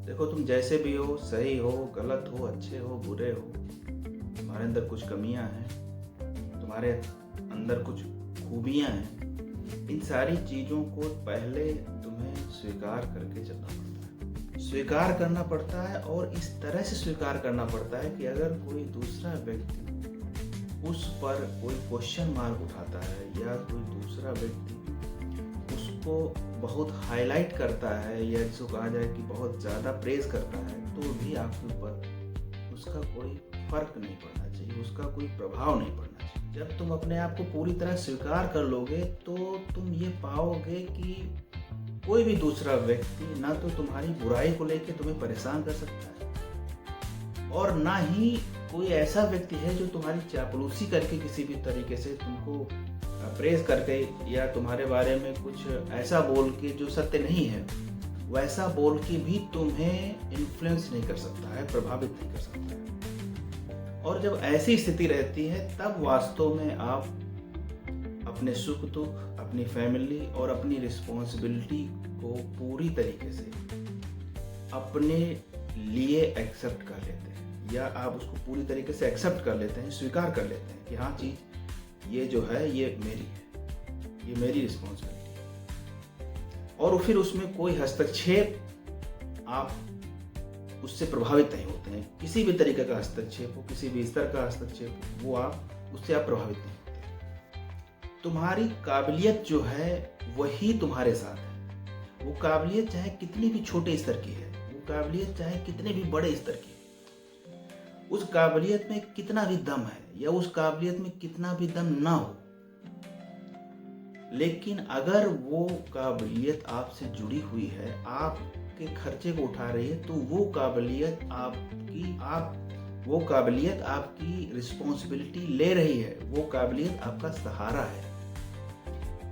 देखो, तुम जैसे भी हो, सही हो, गलत हो, अच्छे हो, बुरे हो, तुम्हारे अंदर कुछ कमियां हैं, तुम्हारे अंदर कुछ खूबियां हैं। इन सारी चीज़ों को पहले तुम्हें स्वीकार करके चलना पड़ता है। स्वीकार करना पड़ता है और इस तरह से स्वीकार करना पड़ता है कि अगर कोई दूसरा व्यक्ति उस पर कोई क्वेश्चन मार्क उठाता है या कोई दूसरा व्यक्ति उसको बहुत हाईलाइट करता है या जिसको कहा जाए कि बहुत ज़्यादा प्रेज करता है, तो भी आपके ऊपर उसका कोई फर्क नहीं पड़ना चाहिए, उसका कोई प्रभाव नहीं पड़ना चाहिए। जब तुम अपने आप को पूरी तरह स्वीकार कर लोगे तो तुम ये पाओगे कि कोई भी दूसरा व्यक्ति ना तो तुम्हारी बुराई को लेकर तुम्हें परेशान कर सकता है और ना ही कोई ऐसा व्यक्ति है जो तुम्हारी चापलूसी करके किसी भी तरीके से तुमको प्रेज करके या तुम्हारे बारे में कुछ ऐसा बोल के जो सत्य नहीं है वैसा बोल के भी तुम्हें इन्फ्लुएंस नहीं कर सकता है, प्रभावित नहीं कर सकता है। और जब ऐसी स्थिति रहती है तब वास्तव में आप अपने सुख दुख, अपनी फैमिली और अपनी रिस्पॉन्सिबिलिटी को पूरी तरीके से अपने लिए एक्सेप्ट कर लेते हैं या आप उसको पूरी तरीके से एक्सेप्ट कर लेते हैं, स्वीकार कर लेते हैं कि हाँ चीज़ ये जो है ये मेरी है, ये मेरी रिस्पॉन्सिबिलिटी है। और फिर उसमें कोई हस्तक्षेप आप उससे प्रभावित नहीं होते हैं। किसी भी तरीके का हस्तक्षेप हो, किसी भी स्तर का हस्तक्षेप हो, वो उससे आप प्रभावित नहीं होते। तुम्हारी काबिलियत जो है वही तुम्हारे साथ है। वो काबिलियत चाहे कितनी भी छोटे स्तर की है, वो काबिलियत चाहे कितने भी बड़े स्तर की है, उस काबिलियत में कितना भी दम है या उस काबिलियत में कितना भी दम ना हो, लेकिन अगर वो काबिलियत आपसे जुड़ी हुई है, आपके खर्चे को उठा रही है, तो वो काबिलियत आपकी रिस्पॉन्सिबिलिटी ले रही है, वो काबिलियत आपका सहारा है।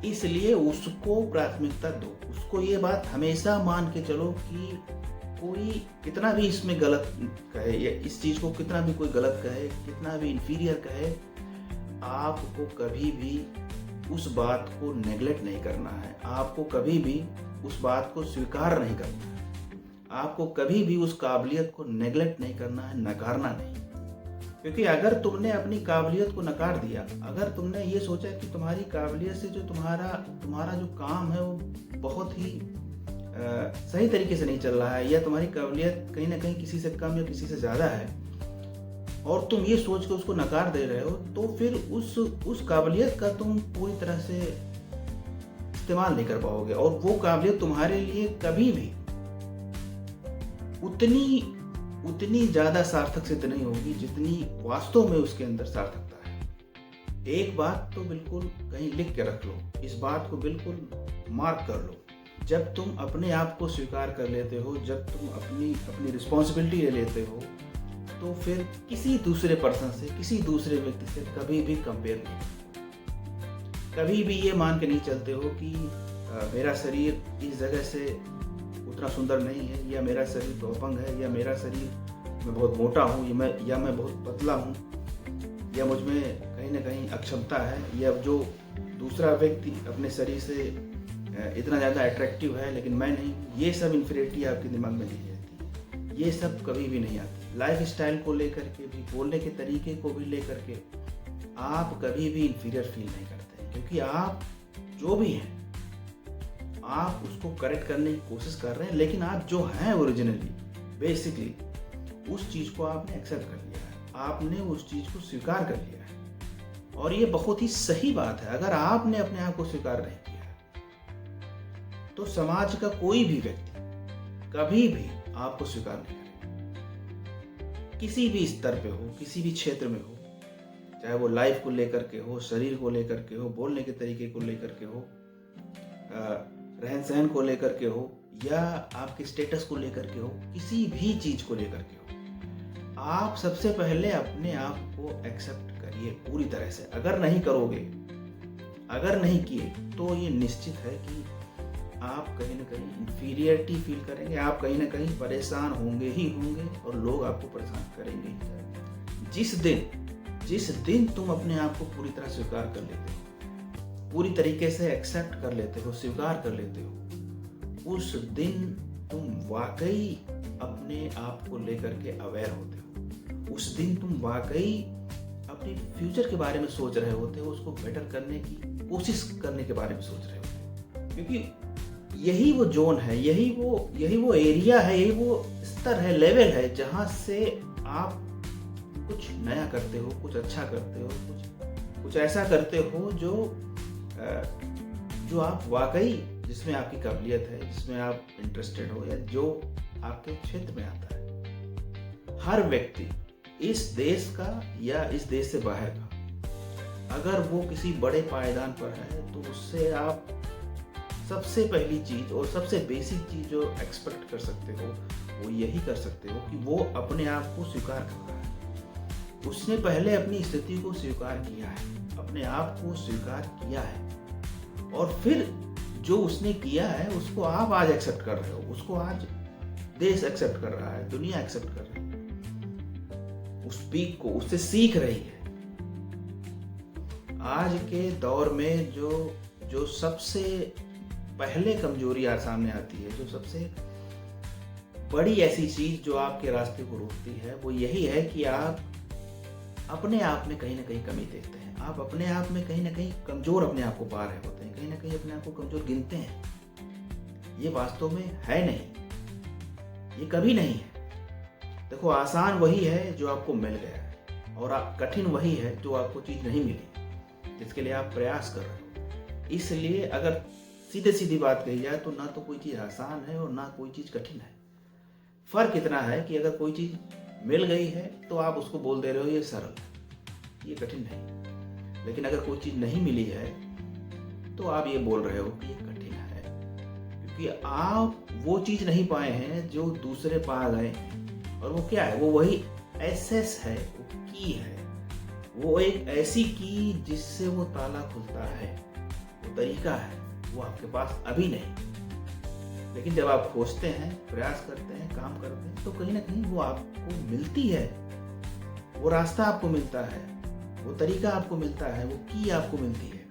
इसलिए उसको प्राथमिकता दो। उसको ये बात हमेशा मान के चलो कि कोई कितना भी इसमें गलत कहे या इस चीज़ को कितना भी कोई गलत कहे, कितना भी इन्फीरियर कहे, आपको कभी भी उस बात को नेगलेक्ट नहीं करना है। आपको कभी भी उस बात को स्वीकार नहीं करना है। आपको कभी भी उस काबिलियत को नेगलेक्ट नहीं करना है, नकारना नहीं। क्योंकि अगर तुमने अपनी काबिलियत को नकार दिया, अगर तुमने ये सोचा कि तुम्हारी काबिलियत से जो तुम्हारा जो काम है वो बहुत ही सही तरीके से नहीं चल रहा है या तुम्हारी काबिलियत कहीं ना कहीं किसी से कम या किसी से ज़्यादा है और तुम ये सोच के उसको नकार दे रहे हो, तो फिर उस काबिलियत का तुम पूरी तरह से इस्तेमाल नहीं कर पाओगे और वो काबिलियत तुम्हारे लिए कभी भी उतनी ज़्यादा सार्थक सिद्ध नहीं होगी जितनी वास्तव में उसके अंदर सार्थकता है। एक बात तो बिल्कुल कहीं लिख के रख लो, इस बात को बिल्कुल मार्क कर लो। जब तुम अपने आप को स्वीकार कर लेते हो, जब तुम अपनी रिस्पॉन्सिबिलिटी ले लेते हो, तो फिर किसी दूसरे पर्सन से, किसी दूसरे व्यक्ति से कभी भी कंपेयर नहीं। कभी भी ये मान के नहीं चलते हो कि मेरा शरीर इस जगह से उतना सुंदर नहीं है या मेरा शरीर तो अपंग है या मेरा शरीर मैं बहुत मोटा हूँ या मैं बहुत पतला हूँ या मुझ में कहीं ना कहीं अक्षमता है या जो दूसरा व्यक्ति अपने शरीर से इतना ज़्यादा अट्रैक्टिव है लेकिन मैं नहीं। ये सब इन्फीरियरिटी आपके दिमाग में नहीं रहती, ये सब कभी भी नहीं आती। लाइफ स्टाइल को लेकर के भी, बोलने के तरीके को भी लेकर के आप कभी भी इन्फीरियर फील नहीं करते, क्योंकि आप जो भी हैं आप उसको करेक्ट करने की कोशिश कर रहे हैं, लेकिन आप जो हैं ओरिजिनली बेसिकली उस चीज़ को आपने एक्सेप्ट कर लिया है, आपने उस चीज़ को स्वीकार कर लिया है। और ये बहुत ही सही बात है। अगर आपने अपने आप को स्वीकार नहीं किया तो समाज का कोई भी व्यक्ति कभी भी आपको स्वीकार नहीं करेगा। किसी भी स्तर पे हो, किसी भी क्षेत्र में हो, चाहे वो लाइफ को लेकर के हो, शरीर को लेकर के हो, बोलने के तरीके को लेकर के हो, रहन सहन को लेकर के हो या आपके स्टेटस को लेकर के हो, किसी भी चीज को लेकर के हो, आप सबसे पहले अपने आप को एक्सेप्ट करिए पूरी तरह से। अगर नहीं करोगे, अगर नहीं किए, तो ये निश्चित है कि आप कहीं ना कहीं इन्फीरियरिटी फील करेंगे, आप कहीं ना कहीं परेशान होंगे ही होंगे और लोग आपको परेशान करेंगे ही करेंगे। जिस दिन तुम अपने आप को पूरी तरह स्वीकार कर लेते हो, पूरी तरीके से एक्सेप्ट कर लेते हो, स्वीकार कर लेते हो, उस दिन तुम वाकई अपने आप को लेकर के अवेयर होते हो, उस दिन तुम वाकई अपने फ्यूचर के बारे में सोच रहे होते हो, उसको बेटर करने की कोशिश करने के बारे में सोच रहे होते हो। क्योंकि यही वो जोन है, यही वो एरिया है, यही वो स्तर है, लेवल है, जहाँ से आप कुछ नया करते हो, कुछ अच्छा करते हो, कुछ ऐसा करते हो जो आप वाकई, जिसमें आपकी काबिलियत है, जिसमें आप इंटरेस्टेड हो, या जो आपके क्षेत्र में आता है। हर व्यक्ति इस देश का या इस देश से बाहर का, अगर वो किसी बड़े पायदान पर है, तो उससे आप सबसे पहली चीज और सबसे बेसिक चीज जो एक्सपेक्ट कर सकते हो, वो यही कर सकते हो कि वो अपने आप को स्वीकार कर रहा है। उसने पहले अपनी स्थिति को स्वीकार किया है, अपने आप को स्वीकार किया है, और फिर जो उसने किया है उसको आप आज एक्सेप्ट कर रहे हो, उसको आज देश एक्सेप्ट कर रहा है, दुनिया एक्सेप्ट कर रही है, उस पीक को उससे सीख रही है। आज के दौर में जो सबसे पहले कमजोरी सामने आती है, जो सबसे बड़ी ऐसी चीज जो आपके रास्ते को रोकती है, वो यही है कि आप अपने आप में कहीं ना कहीं कमी देखते हैं। आप अपने आप में कहीं ना कहीं कमजोर अपने आप को पा रहे होते हैं, कहीं ना कहीं अपने आप को कमजोर गिनते हैं। ये वास्तव में है नहीं, ये कभी नहीं है। देखो, आसान वही है जो आपको मिल गया है, और कठिन वही है जो आपको चीज नहीं मिली, जिसके लिए आप प्रयास कर रहे हो। इसलिए अगर सीधे सीधी बात कही जाए तो ना तो कोई चीज आसान है और ना कोई चीज कठिन है। फर्क इतना है कि अगर कोई चीज मिल गई है तो आप उसको बोल दे रहे हो ये सरल है, ये कठिन नहीं। लेकिन अगर कोई चीज नहीं मिली है तो आप ये बोल रहे हो कि ये कठिन है, क्योंकि आप वो चीज नहीं पाए हैं जो दूसरे पा गए। और वो क्या है? वो वही एसेस है, वो की है, वो एक ऐसी की जिससे वो ताला खुलता है, वो तरीका है, वो आपके पास अभी नहीं। लेकिन जब आप खोजते हैं, प्रयास करते हैं, काम करते हैं, तो कहीं ना कहीं वो आपको मिलती है, वो रास्ता आपको मिलता है, वो तरीका आपको मिलता है, वो की आपको मिलती है।